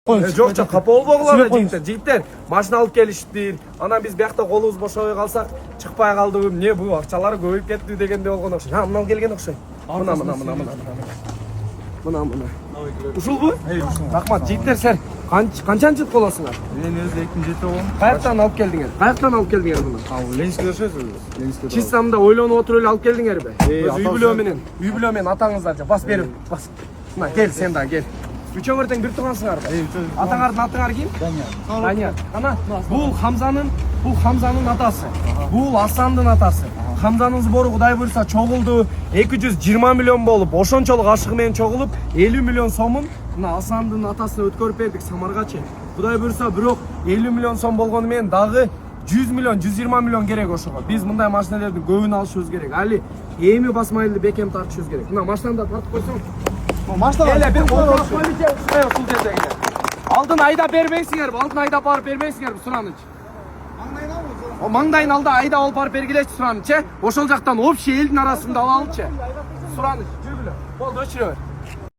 Жоқ, қапа болбағылар жігіттер. Машина алып келишти. Анан биз биякта колубуз бошобой калсак, чыкпай калдык. Эмне бул акчалары көбөйүп кетти дегенде болгон окшойт. Ha, мына келген окшойт. Мына. Ушулбу? Рахмат, жигиттер, сен канчанчы жыл болосуңар? Мен өзү 2007 болдум. Каяктан алып келдиңер? муну? Ленинский өшөсүз. Чист самда ойлонуп отуруп эле алып келдиңерби? Үй бүлө менен атаңыздарча бас берип, бас. Мына кел, сен да кел. Үчөөңөр тең бир тургансыңарбы? Атаңардын атыңар ким? Данияр. Ана, бул Хамзанын атасы. Бул Асандын атасы. Хамзанын сбору Кудай буйрса чогулду. 220 миллион болуп, ошончолук ашыгы менен чогулуп, 50 миллион сомун мына Асандын атасына өткөрүп бердик Самаргачы. Кудай буйрса бирок 50 миллион сом болгону менен дагы 100 миллион, 120 миллион керек ошого. Биз мындай машиналердин көбүн алышыбыз керек. Али эми басмайлы бекем тартышыбыз керек. Мына машинаны да тартып койсоң. Машиналар бир алдын айда бербейсиңерби? Алдын айда барып бербейсиңерби суранычы? Маңдайын алда айда алып барып бергилечи суранычы. Ошол жактан общий элдин арасында алалычы. Сураныч, жүргүлө. Болду, өчүрө бер.